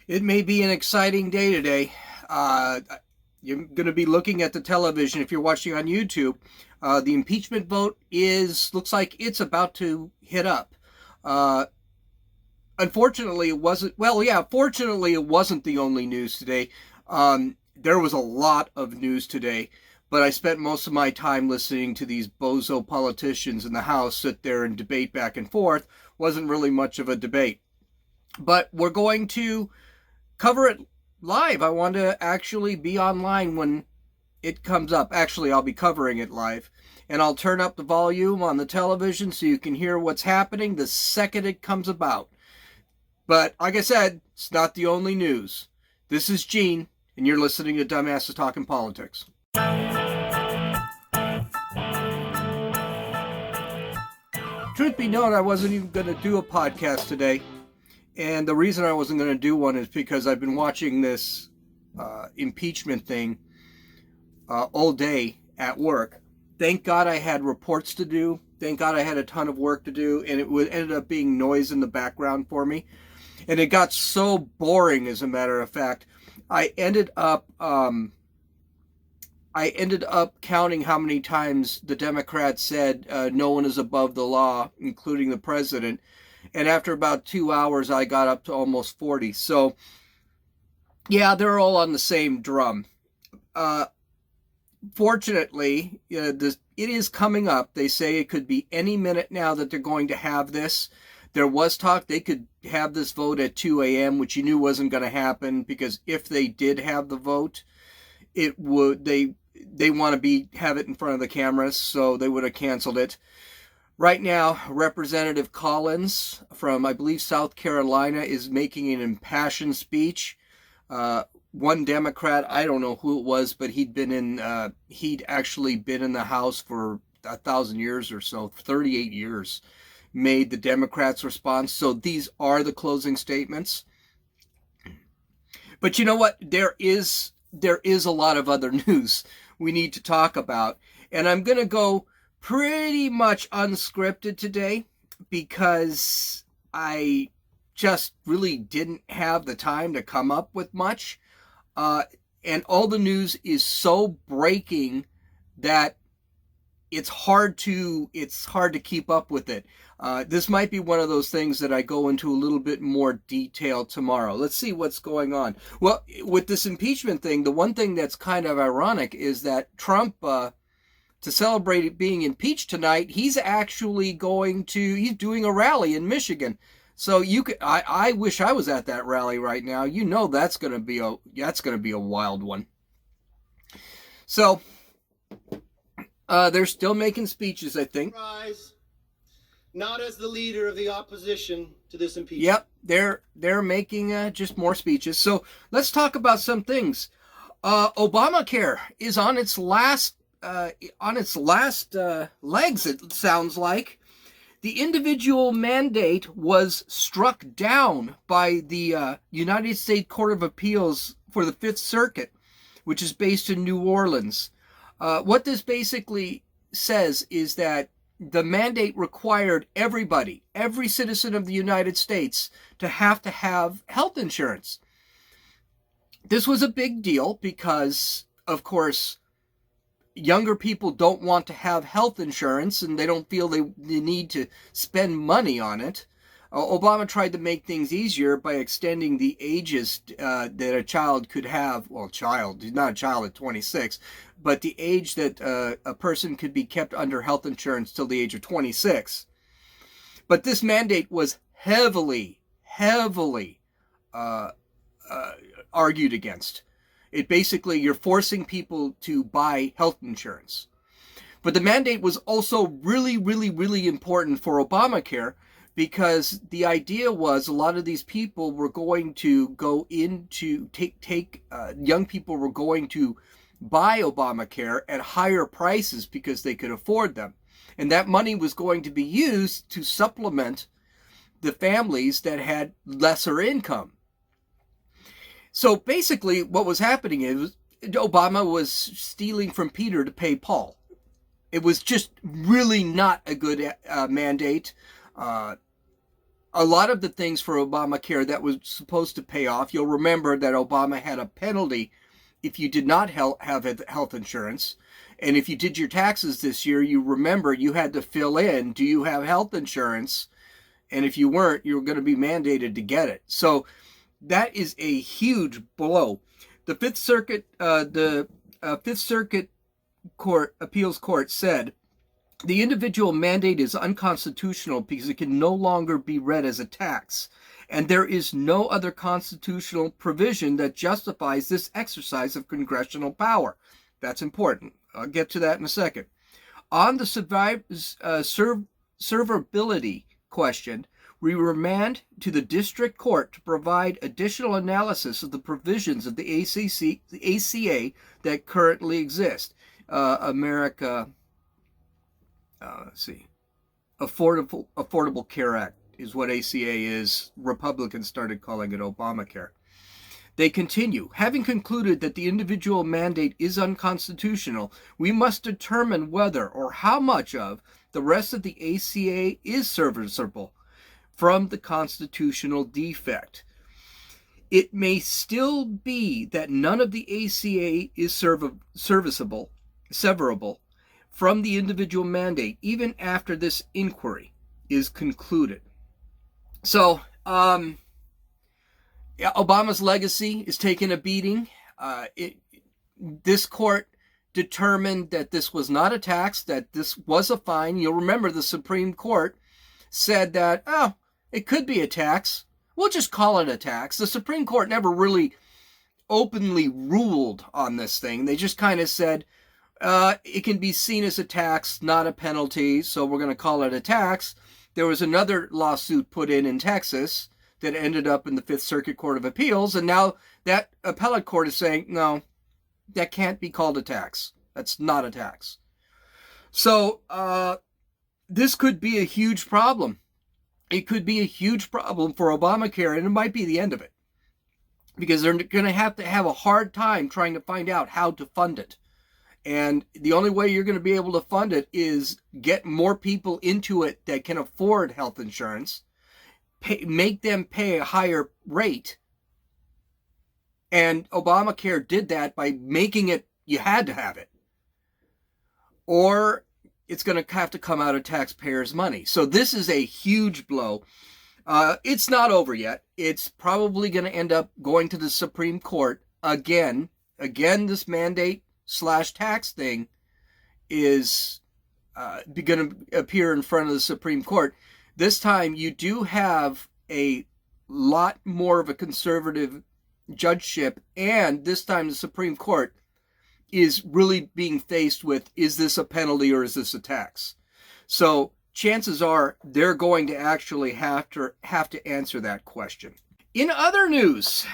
It may be an exciting day today. Uh, you're going to be looking at the television if you're watching on YouTube. The impeachment vote looks like it's about to hit up. Uh, Unfortunately, it wasn't. Well, yeah, fortunately, it wasn't the only news today. There was a lot of news today, but I spent most of my time listening to these bozo politicians in the House sit there and debate back and forth. Wasn't really much of a debate, but we're going to cover it live. I want to actually be online when it comes up. Actually, I'll be covering it live. And I'll turn up the volume on the television so you can hear what's happening the second it comes about. But like I said, it's not the only news. This is Gene, and you're listening to Dumbasses Talking Politics. Truth be known, I wasn't even going to do a podcast today. And the reason I wasn't going to do one is because I've been watching this impeachment thing all day at work. Thank God I had reports to do. Thank God I had a ton of work to do, and it ended up being noise in the background for me. And it got so boring, as a matter of fact. I ended up counting how many times the Democrats said no one is above the law, including the president. And after about 2 hours, I got up to almost 40. So, yeah, they're all on the same drum. Fortunately, it is coming up. They say it could be any minute now that they're going to have this. There was talk they could have this vote at 2 a.m., which you knew wasn't going to happen, because if they did have the vote, it would they want to have it in front of the cameras, so they would have canceled it. Right now, Representative Collins from, I believe, South Carolina is making an impassioned speech. One Democrat, I don't know who it was, but he'd actually been in the House for 1,000 years or so, 38 years, made the Democrats' response. So these are the closing statements. But you know what? There is a lot of other news we need to talk about. And I'm going to go pretty much unscripted today because I just really didn't have the time to come up with much. And all the news is so breaking that it's hard to keep up with it. This might be one of those things that I go into a little bit more detail tomorrow. Let's see what's going on. Well, with this impeachment thing, the one thing that's kind of ironic is that Trump, to celebrate being impeached tonight, he's doing a rally in Michigan. So I wish I was at that rally right now. You know that's gonna be a wild one. So they're still making speeches, I think. Not as the leader of the opposition to this impeachment. Yep, they're making just more speeches. So let's talk about some things. Obamacare is on its last legs. It sounds like. The individual mandate was struck down by the United States Court of Appeals for the Fifth Circuit, which is based in New Orleans. What this basically says is that the mandate required every citizen of the United States to have health insurance. This was a big deal because, of course, younger people don't want to have health insurance and they don't feel they need to spend money on it. Obama tried to make things easier by extending the ages that a child could have. Well, he's not a child at 26, but the age that a person could be kept under health insurance till the age of 26. But this mandate was heavily argued against. It basically, you're forcing people to buy health insurance. But the mandate was also really, really, really important for Obamacare, because the idea was a lot of these people were going to go into young people were going to buy Obamacare at higher prices because they could afford them. And that money was going to be used to supplement the families that had lesser income. So basically what was happening is Obama was stealing from Peter to pay Paul. It was just really not a good mandate. a lot of the things for Obamacare that was supposed to pay off, you'll remember that Obama had a penalty if you did not have health insurance. And if you did your taxes this year, you remember you had to fill in, do you have health insurance? And if you weren't, you were going to be mandated to get it. So that is a huge blow. The Fifth Circuit Court appeals court said the individual mandate is unconstitutional because it can no longer be read as a tax, and there is no other constitutional provision that justifies this exercise of congressional power. That's important. I'll get to that in a second. On the servability question, we remand to the district court to provide additional analysis of the provisions of the ACA that currently exist. Affordable Care Act is what ACA is. Republicans started calling it Obamacare. They continue, having concluded that the individual mandate is unconstitutional, we must determine whether or how much of the rest of the ACA is serviceable from the constitutional defect. It may still be that none of the ACA is severable from the individual mandate, even after this inquiry is concluded. So, Obama's legacy is taking a beating. This court determined that this was not a tax, that this was a fine. You'll remember the Supreme Court said that, it could be a tax. We'll just call it a tax. The Supreme Court never really openly ruled on this thing. They just kind of said, it can be seen as a tax, not a penalty, so we're going to call it a tax. There was another lawsuit put in Texas that ended up in the Fifth Circuit Court of Appeals, and now that appellate court is saying, no, that can't be called a tax. That's not a tax. So this could be a huge problem. It could be a huge problem for Obamacare, and it might be the end of it, because they're going to have a hard time trying to find out how to fund it. And the only way you're going to be able to fund it is get more people into it that can afford health insurance, make them pay a higher rate. And Obamacare did that by making it, you had to have it. Or it's going to have to come out of taxpayers' money. So this is a huge blow. It's not over yet. It's probably going to end up going to the Supreme Court again. Again, this mandate/tax thing is going to appear in front of the Supreme Court. This time you do have a lot more of a conservative judgeship, and this time the Supreme Court is really being faced with, is this a penalty or is this a tax? So chances are they're going to actually have to answer that question. In other news,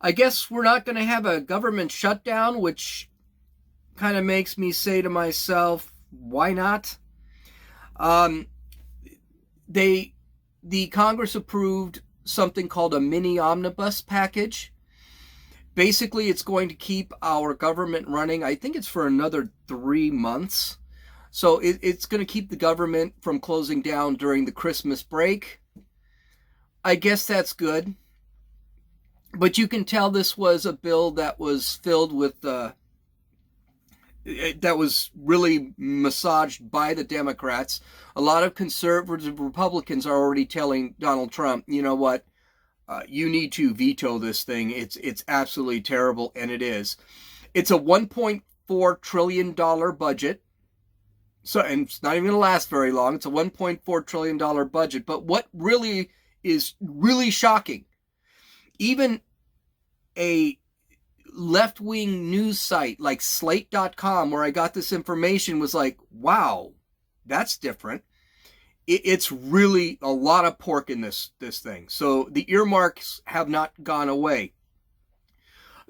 I guess we're not going to have a government shutdown, which kind of makes me say to myself, why not? The Congress approved something called a mini omnibus package. Basically, it's going to keep our government running. I think it's for another 3 months. So it's going to keep the government from closing down during the Christmas break. I guess that's good. But you can tell this was a bill that was filled with, that was really massaged by the Democrats. A lot of conservative Republicans are already telling Donald Trump, you know what, you need to veto this thing. It's absolutely terrible, and it is. It's a $1.4 trillion budget. So, and it's not even going to last very long. It's a $1.4 trillion budget. But what really is really shocking, even a left-wing news site like Slate.com, where I got this information, was like, wow, that's different. It's really a lot of pork in this thing. So the earmarks have not gone away.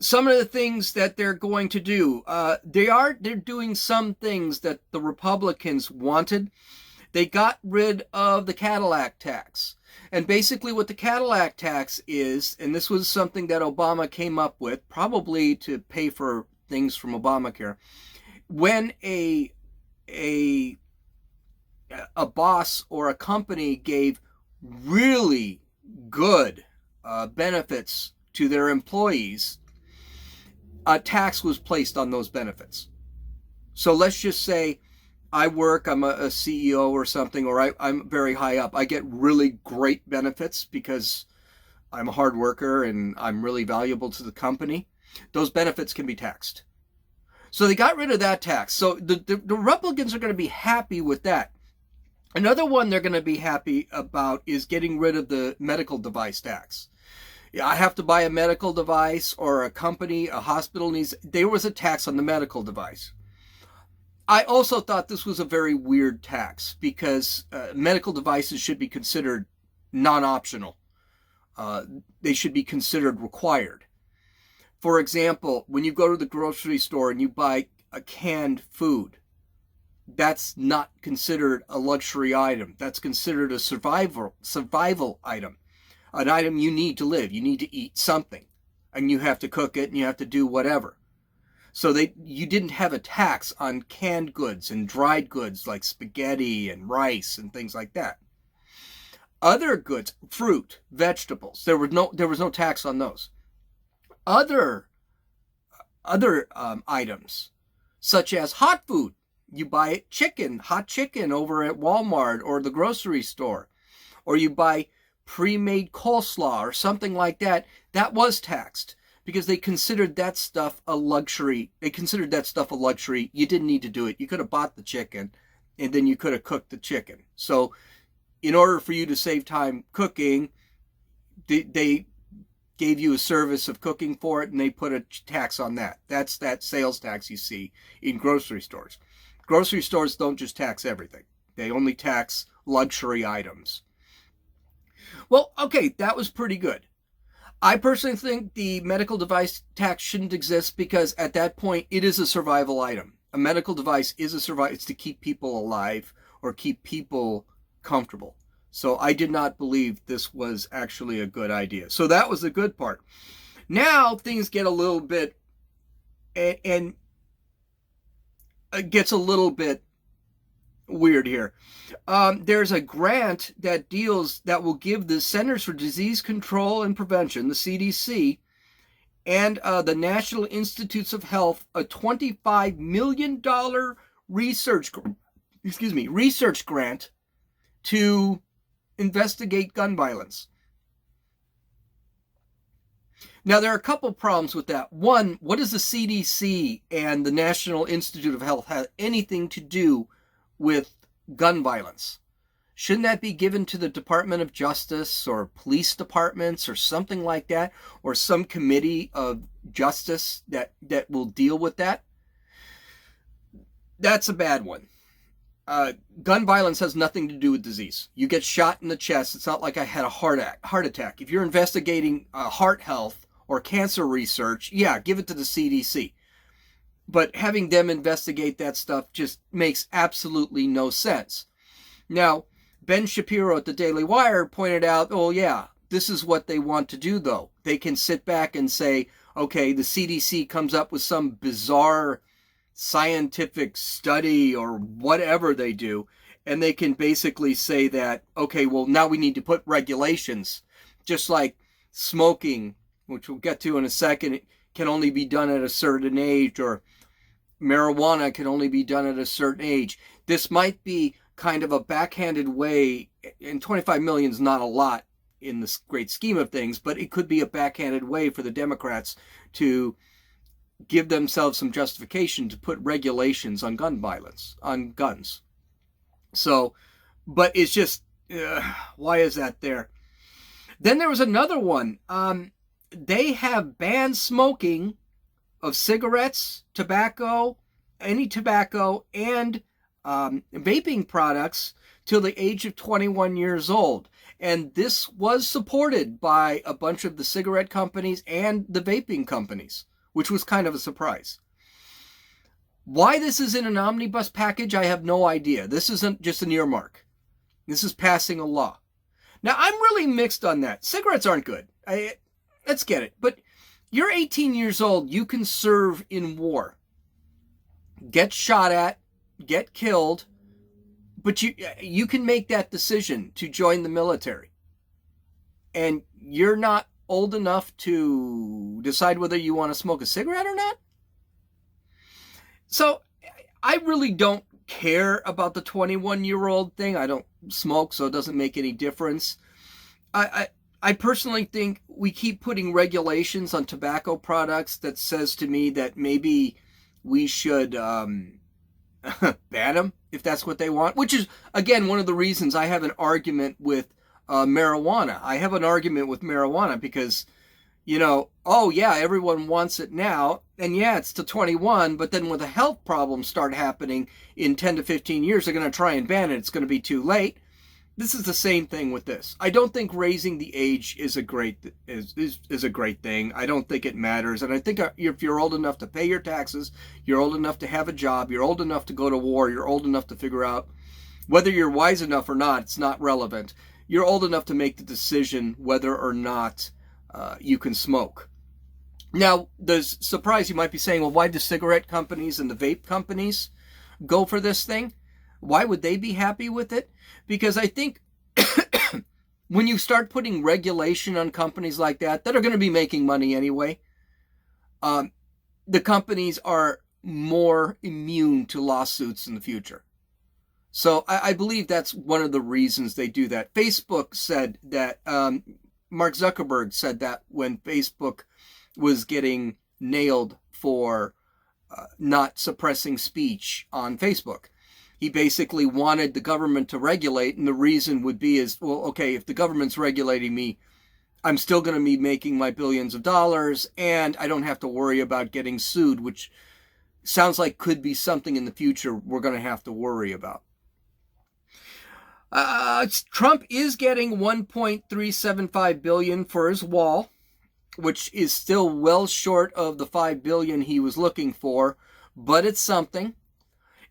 Some of the things that they're going to do, they're doing some things that the Republicans wanted. They got rid of the Cadillac tax. And basically what the Cadillac tax is, and this was something that Obama came up with, probably to pay for things from Obamacare, when a boss or a company gave really good benefits to their employees, a tax was placed on those benefits. So let's just say I'm a CEO or something, or I'm very high up. I get really great benefits because I'm a hard worker and I'm really valuable to the company. Those benefits can be taxed. So they got rid of that tax. So the Republicans are going to be happy with that. Another one they're going to be happy about is getting rid of the medical device tax. Yeah, I have to buy a medical device, or a company, a hospital needs, there was a tax on the medical device. I also thought this was a very weird tax because medical devices should be considered non-optional. They should be considered required. For example, when you go to the grocery store and you buy a canned food, that's not considered a luxury item. That's considered a survival item, an item you need to live. You need to eat something, and you have to cook it, and you have to do whatever. So you didn't have a tax on canned goods and dried goods like spaghetti and rice and things like that. Other goods, fruit, vegetables, there was no tax on those. Other items, such as hot food. You buy hot chicken over at Walmart or the grocery store, or you buy pre-made coleslaw or something like that, that was taxed because they considered that stuff a luxury. You didn't need to do it. You could have bought the chicken and then you could have cooked the chicken. So in order for you to save time cooking, they gave you a service of cooking for it, and they put a tax on that. That's that sales tax you see in grocery stores. Grocery stores don't just tax everything. They only tax luxury items. Well, okay, that was pretty good. I personally think the medical device tax shouldn't exist because at that point it is a survival item. A medical device is a survival. It's to keep people alive or keep people comfortable. So I did not believe this was actually a good idea. So that was the good part. Now things get a little bit, and it gets a little bit weird here. There's a grant that will give the Centers for Disease Control and Prevention, the CDC, and the National Institutes of Health a $25 million research grant to investigate gun violence. Now, there are a couple problems with that. One, what does the CDC and the National Institute of Health have anything to do with gun violence? Shouldn't that be given to the Department of Justice or police departments or something like that, or some committee of justice that will deal with that? That's a bad one. Gun violence has nothing to do with disease. You get shot in the chest. It's not like I had a heart attack. If you're investigating heart health or cancer research, yeah, give it to the CDC. But having them investigate that stuff just makes absolutely no sense. Now, Ben Shapiro at the Daily Wire pointed out, oh yeah, this is what they want to do though. They can sit back and say, okay, the CDC comes up with some bizarre scientific study or whatever they do, and they can basically say that, okay, well, now we need to put regulations, just like smoking, which we'll get to in a second, it can only be done at a certain age, or marijuana can only be done at a certain age. This might be kind of a backhanded way, and 25 million is not a lot in the great scheme of things, but it could be a backhanded way for the Democrats to give themselves some justification to put regulations on gun violence, on guns. So, but it's just, why is that there? Then there was another one. They have banned smoking of cigarettes, tobacco, any tobacco, and vaping products till the age of 21 years old. And this was supported by a bunch of the cigarette companies and the vaping companies, which was kind of a surprise. Why this is in an omnibus package, I have no idea. This isn't just an earmark. This is passing a law. Now, I'm really mixed on that. Cigarettes aren't good. Let's get it. But you're 18 years old. You can serve in war. Get shot at. Get killed. But you can make that decision to join the military. And you're not old enough to decide whether you want to smoke a cigarette or not. So I really don't care about the 21-year-old thing. I don't smoke, so it doesn't make any difference. I personally think we keep putting regulations on tobacco products that says to me that maybe we should ban them if that's what they want, which is, again, one of the reasons I have an argument with marijuana. I have an argument with marijuana because, oh yeah, everyone wants it now, and yeah, it's to 21, but then when the health problems start happening in 10 to 15 years, they're going to try and ban it. It's going to be too late. This is the same thing with this. I don't think raising the age is a great thing. I don't think it matters. And I think if you're old enough to pay your taxes, you're old enough to have a job, you're old enough to go to war, you're old enough to figure out whether you're wise enough or not, it's not relevant. You're old enough to make the decision whether or not you can smoke. Now, there's surprise. You might be saying, well, why do cigarette companies and the vape companies go for this thing? Why would they be happy with it? Because I think when you start putting regulation on companies like that are going to be making money anyway, the companies are more immune to lawsuits in the future. So I believe that's one of the reasons they do that. Facebook said that, Mark Zuckerberg said that when Facebook was getting nailed for not suppressing speech on Facebook. He basically wanted the government to regulate, and the reason would be well, okay, if the government's regulating me, I'm still going to be making my billions of dollars, and I don't have to worry about getting sued, which sounds like could be something in the future we're going to have to worry about. Trump is getting $1.375 billion for his wall, which is still well short of the $5 billion he was looking for, but it's something.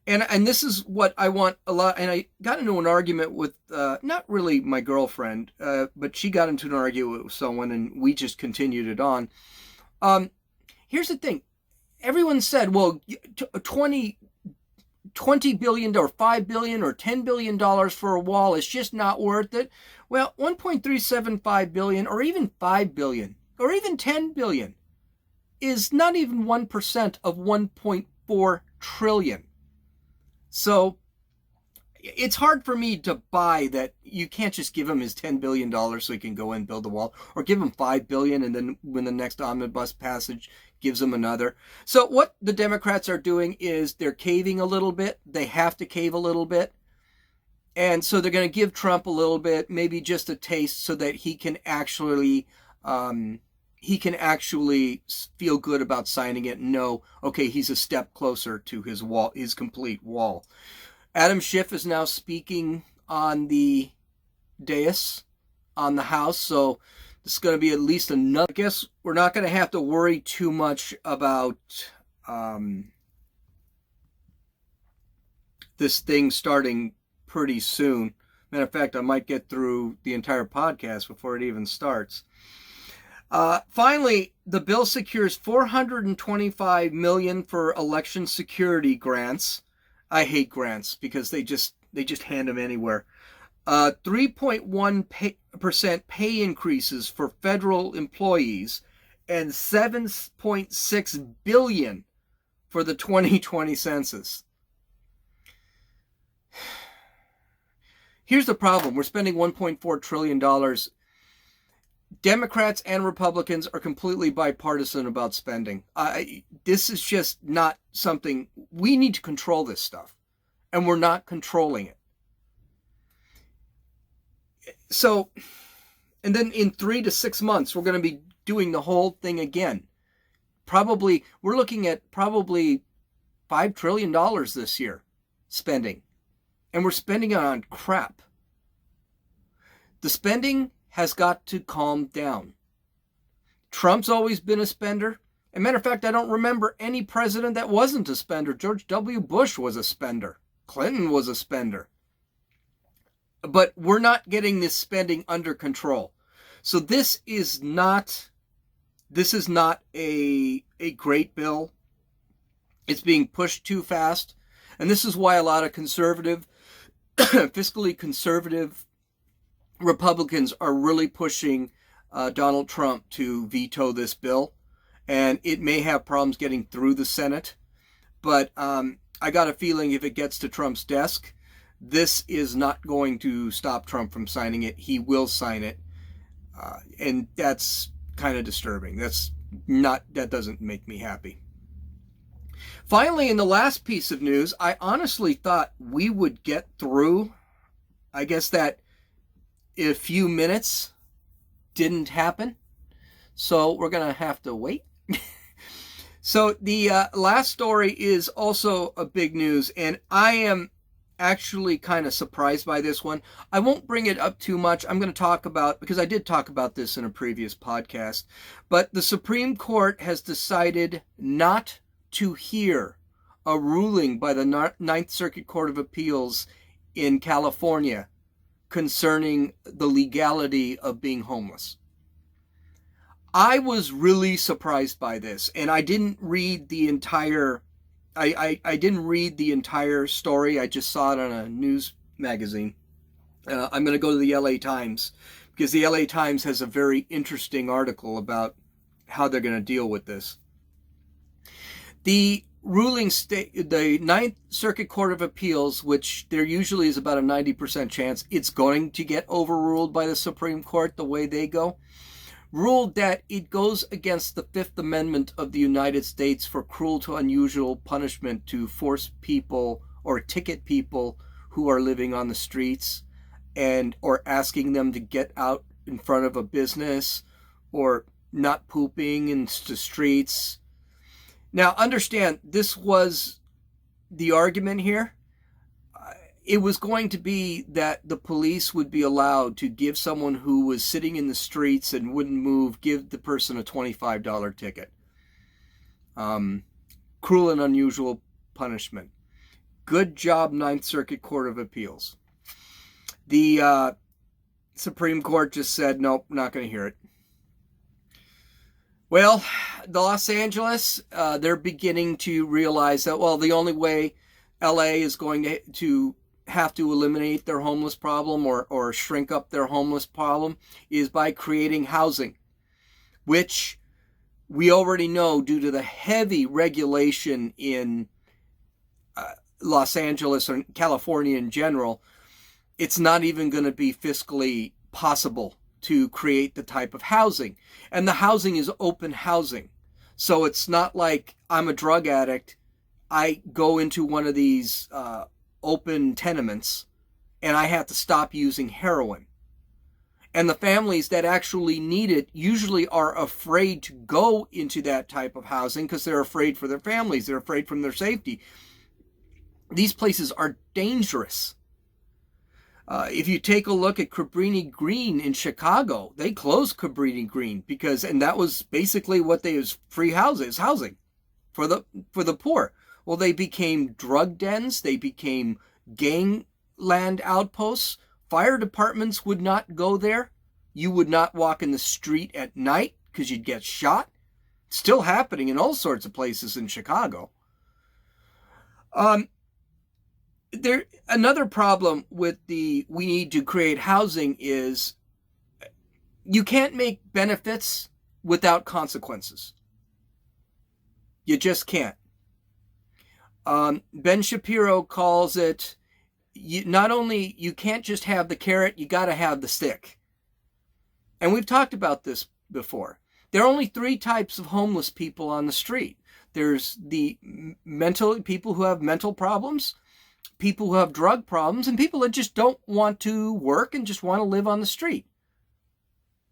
And this is what I want a lot. And I got into an argument with, not really my girlfriend, but she got into an argument with someone, and we just continued it on. Here's the thing. Everyone said, well, $20 billion or $5 billion or $10 billion for a wall is just not worth it. Well, $1.375 billion or even $5 billion or even $10 billion is not even 1% of $1.4 trillion. So it's hard for me to buy that you can't just give him his $10 billion so he can go in and build the wall, or give him $5 billion and then when the next omnibus passage gives him another. So what the Democrats are doing is they're caving a little bit. They have to cave a little bit. And so they're going to give Trump a little bit, maybe just a taste, so that he can actually feel good about signing it and know, okay, he's a step closer to his wall, his complete wall. Adam Schiff is now speaking on the dais on the House, so this is going to be at least another. I guess we're not going to have to worry too much about this thing starting pretty soon. Matter of fact, I might get through the entire podcast before it even starts. Finally, the bill secures $425 million for election security grants. I hate grants because they just hand them anywhere. 3.1% pay increases for federal employees, and $7.6 billion for the 2020 census. Here's the problem. We're spending $1.4 trillion. Democrats and Republicans are completely bipartisan about spending. This is just not something. We need to control this stuff, and we're not controlling it. So, and then in 3 to 6 months, we're going to be doing the whole thing again. We're looking at probably $5 trillion this year spending, and we're spending it on crap. The spending has got to calm down. Trump's always been a spender. As a matter of fact, I don't remember any president that wasn't a spender. George W. Bush was a spender. Clinton was a spender. But we're not getting this spending under control. So this is not a great bill. It's being pushed too fast. And this is why a lot of conservative fiscally conservative Republicans are really pushing Donald Trump to veto this bill, and it may have problems getting through the Senate. But I got a feeling if it gets to Trump's desk, this is not going to stop Trump from signing it. He will sign it, and that's kind of disturbing. That doesn't make me happy. Finally, in the last piece of news, I honestly thought we would get through. I guess that in a few minutes didn't happen, so we're gonna have to wait. So the last story is also a big news, and I am actually kind of surprised by this one. I won't bring it up too much. I'm going to talk about, because I did talk about this in a previous podcast, but the Supreme Court has decided not to hear a ruling by the Ninth Circuit Court of Appeals in California concerning the legality of being homeless. I was really surprised by this, and I didn't read the entire story. I just saw it on a news magazine. I'm going to go to the LA Times, because the LA Times has a very interesting article about how they're going to deal with this. The the Ninth Circuit Court of Appeals, which there usually is about a 90% chance it's going to get overruled by the Supreme Court the way they go, ruled that it goes against the Fifth Amendment of the United States for cruel to unusual punishment to force people or ticket people who are living on the streets or asking them to get out in front of a business or not pooping in the streets. Now, understand, this was the argument here. It was going to be that the police would be allowed to give someone who was sitting in the streets and wouldn't move, give the person a $25 ticket. Cruel and unusual punishment. Good job, Ninth Circuit Court of Appeals. The Supreme Court just said, nope, not going to hear it. Well, the Los Angeles, they're beginning to realize that, well, the only way LA is going to have to eliminate their homeless problem or shrink up their homeless problem is by creating housing, which we already know due to the heavy regulation in Los Angeles or California in general, it's not even going to be fiscally possible to create the type of housing. And the housing is open housing. So it's not like I'm a drug addict, I go into one of these open tenements and I have to stop using heroin. And the families that actually need it usually are afraid to go into that type of housing because they're afraid for their families. They're afraid from their safety. These places are dangerous. If you take a look at Cabrini Green in Chicago, they closed Cabrini Green and that was basically what was free housing for the poor. Well, they became drug dens. They became gangland outposts. Fire departments would not go there. You would not walk in the street at night because you'd get shot. Still happening in all sorts of places in Chicago. Another problem with we need to create housing is you can't make benefits without consequences. You just can't. Ben Shapiro calls it, not only you can't just have the carrot, you got to have the stick. And we've talked about this before. There are only 3 types of homeless people on the street. There's the people who have mental problems, people who have drug problems, and people that just don't want to work and just want to live on the street.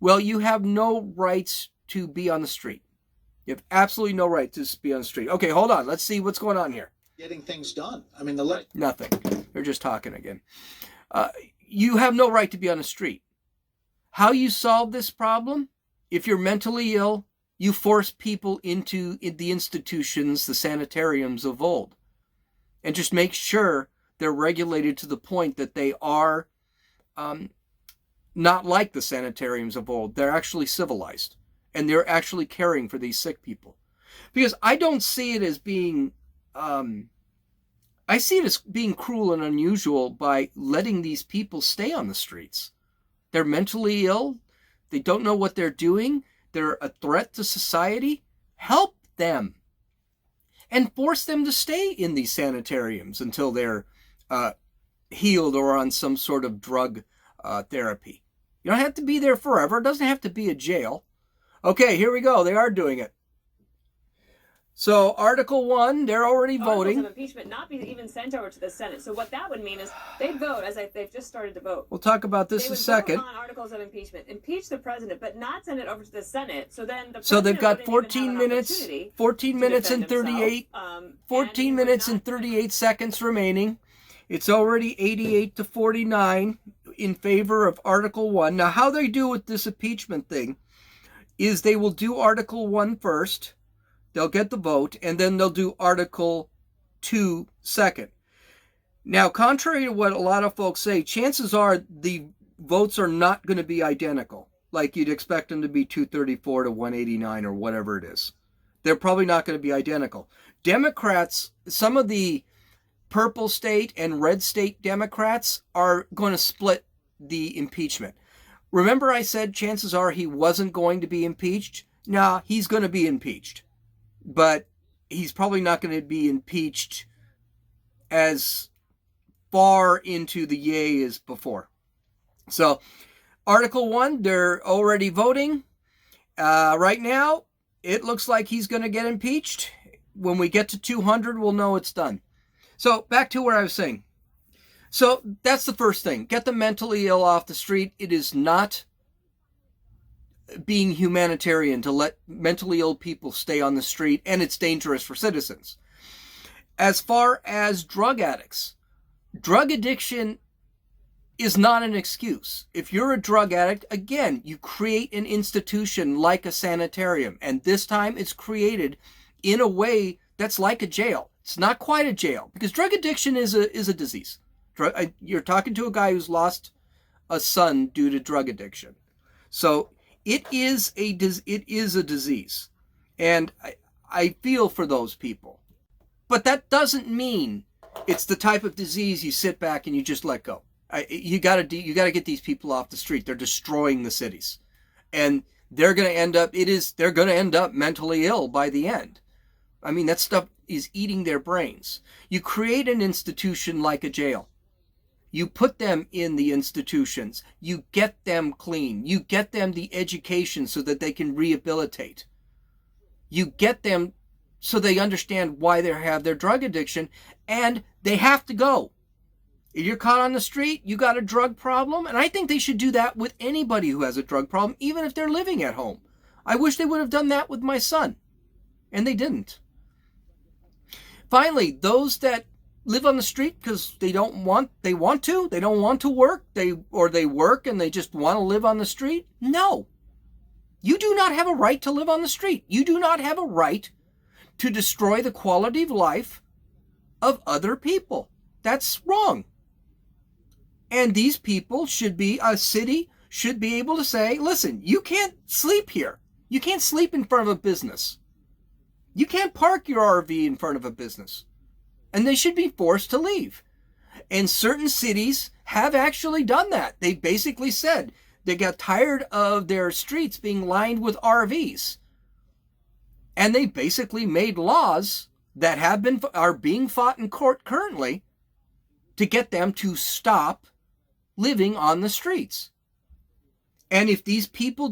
Well, you have no rights to be on the street. You have absolutely no right to be on the street. Okay, hold on. Let's see what's going on here. Getting things done. I mean, nothing. They're just talking again. You have no right to be on the street. How you solve this problem? If you're mentally ill, you force people into the institutions, the sanitariums of old, and just make sure they're regulated to the point that they are not like the sanitariums of old. They're actually civilized, and they're actually caring for these sick people. Because I don't see it as being I see it as being cruel and unusual by letting these people stay on the streets. They're mentally ill. They don't know what they're doing. They're a threat to society. Help them and force them to stay in these sanitariums until they're healed or on some sort of drug therapy. You don't have to be there forever. It doesn't have to be a jail. Okay, here we go. They are doing it. So Article 1, they're already voting. Articles of impeachment not be even sent over to the Senate. So what that would mean is they'd vote, they've just started to vote. We'll talk about this in a second. Vote on articles of impeachment, impeach the president, but not send it over to the Senate. So then the so they've got 14 minutes and 38 14 minutes and 38 seconds remaining. It's already 88 to 49 in favor of Article 1. Now, how they do with this impeachment thing is they will do Article 1 first. They'll get the vote, and then they'll do Article 2 second. Now, contrary to what a lot of folks say, chances are the votes are not going to be identical. Like you'd expect them to be 234 to 189 or whatever it is. They're probably not going to be identical. Democrats, some of the purple state and red state Democrats are going to split the impeachment. Remember I said chances are he wasn't going to be impeached? Nah, he's going to be impeached. But he's probably not going to be impeached as far into the yay as before. So, Article 1, they're already voting. Right now, it looks like he's going to get impeached. When we get to 200, we'll know it's done. So, back to what I was saying. So, that's the first thing. Get the mentally ill off the street. It is not being humanitarian to let mentally ill people stay on the street, and it's dangerous for citizens. As far as drug addicts, drug addiction is not an excuse. If you're a drug addict, again, you create an institution like a sanitarium, and this time it's created in a way that's like a jail. It's not quite a jail, because drug addiction is a disease. You're talking to a guy who's lost a son due to drug addiction. So it is a disease, and I feel for those people. But that doesn't mean it's the type of disease you sit back and you just let go. You got to get these people off the street. They're destroying the cities, and they're going to end up mentally ill by the end. I mean, that stuff is eating their brains. You create an institution like a jail. You put them in the institutions. You get them clean. You get them the education so that they can rehabilitate. You get them so they understand why they have their drug addiction, and they have to go. If you're caught on the street, you got a drug problem, and I think they should do that with anybody who has a drug problem, even if they're living at home. I wish they would have done that with my son, and they didn't. Finally, those that live on the street because they don't want to work, they work and they just want to live on the street. No. You do not have a right to live on the street. You do not have a right to destroy the quality of life of other people. That's wrong. And these people a city should be able to say, listen, you can't sleep here. You can't sleep in front of a business. You can't park your RV in front of a business. And they should be forced to leave. And certain cities have actually done that. They basically said they got tired of their streets being lined with RVs. And they basically made laws that are being fought in court currently to get them to stop living on the streets. And if these people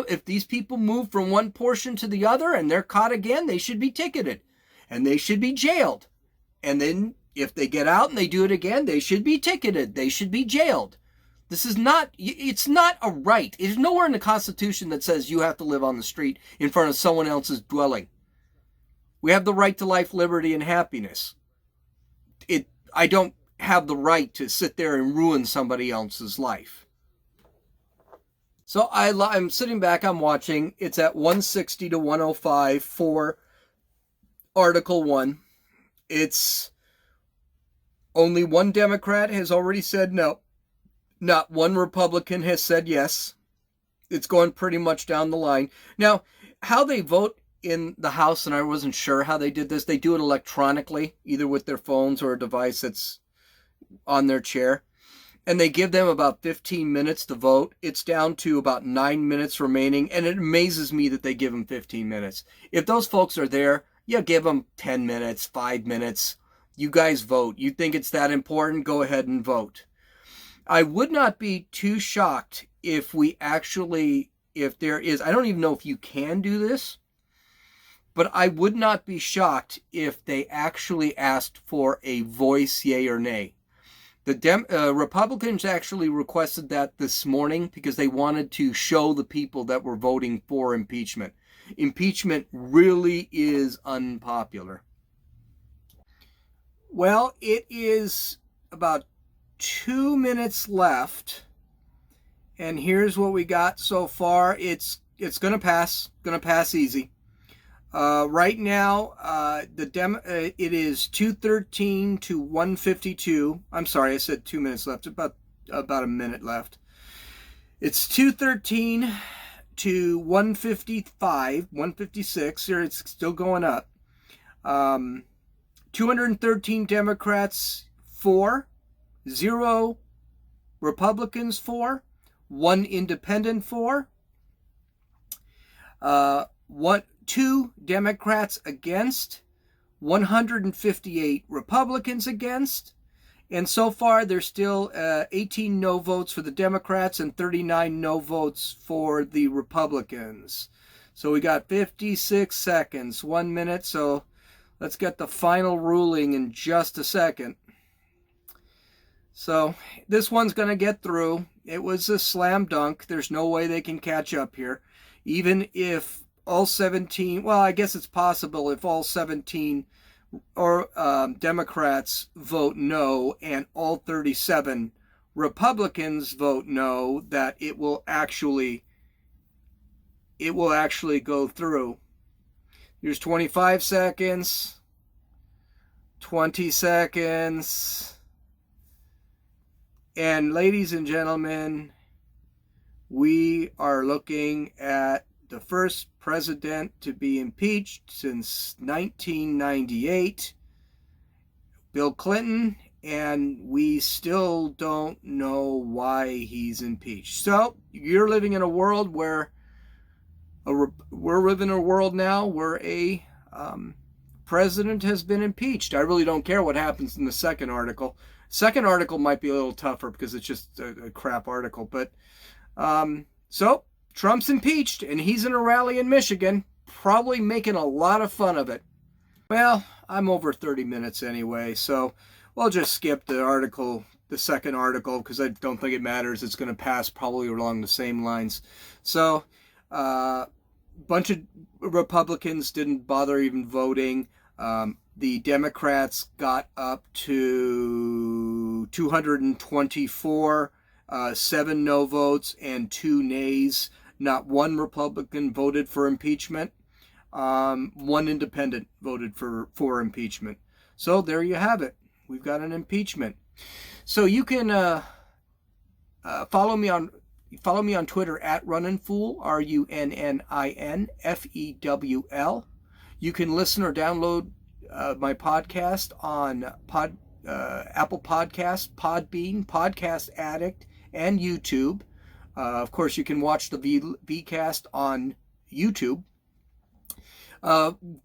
if these people move from one portion to the other and they're caught again, they should be ticketed and they should be jailed. And then if they get out and they do it again, they should be ticketed. They should be jailed. It's not a right. There's nowhere in the Constitution that says you have to live on the street in front of someone else's dwelling. We have the right to life, liberty, and happiness. I don't have the right to sit there and ruin somebody else's life. So I'm sitting back, I'm watching. It's at 160 to 105 for Article 1. It's only one Democrat has already said no. Not one Republican has said yes. It's going pretty much down the line. Now, how they vote in the House, and I wasn't sure how they did this. They do it electronically, either with their phones or a device that's on their chair. And they give them about 15 minutes to vote. It's down to about 9 minutes remaining, and it amazes me that they give them 15 minutes. If those folks are there, yeah, give them 10 minutes, 5 minutes. You guys vote. You think it's that important? Go ahead and vote. I would not be too shocked if there is, I don't even know if you can do this, but I would not be shocked if they actually asked for a voice yay or nay. The Republicans actually requested that this morning because they wanted to show the people that were voting for impeachment. Impeachment really is unpopular. Well, it is about 2 minutes left, and here's what we got so far. It's gonna pass easy. Right now, it is 213 to 152. I'm sorry, I said 2 minutes left. About a minute left. It's 213 to 155, 156. Here, it's still going up. 213 Democrats for, 0 Republicans for, 1 independent for, 2 Democrats against, 158 Republicans against, and so far there's still 18 no votes for the Democrats and 39 no votes for the Republicans. So we got 56 seconds, 1 minute, so let's get the final ruling in just a second. So this one's going to get through. It was a slam dunk. There's no way they can catch up here. Even if all 17, well, I guess it's possible if all 17 or Democrats vote no and all 37 Republicans vote no, that it will actually go through. Here's 25 seconds, 20 seconds, and ladies and gentlemen, we are looking at the first president to be impeached since 1998, Bill Clinton, and we still don't know why he's impeached. So you're living in a world where we're living in a world now where a president has been impeached. I really don't care what happens in the second article. Second article might be a little tougher because it's just a crap article. But so Trump's impeached, and he's in a rally in Michigan, probably making a lot of fun of it. Well, I'm over 30 minutes anyway, so we'll just skip the article, the second article, because I don't think it matters. It's going to pass probably along the same lines. So a bunch of Republicans didn't bother even voting. The Democrats got up to 224, 7 no votes and 2 nays. Not one Republican voted for impeachment. 1 independent voted for impeachment. So there you have it. We've got an impeachment. So you can follow me on Twitter at RunninFool, RUNNINFEWL. You can listen or download my podcast on Apple Podcasts, Podbean, Podcast Addict, and YouTube. Of course, you can watch the Vcast on YouTube.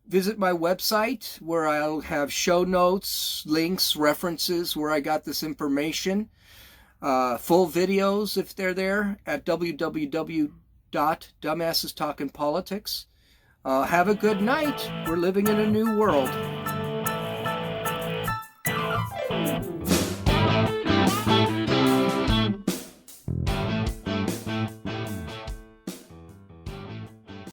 Visit my website where I'll have show notes, links, references where I got this information. Full videos if they're there at www.dumbassestalkingpolitics. Have a good night. We're living in a new world.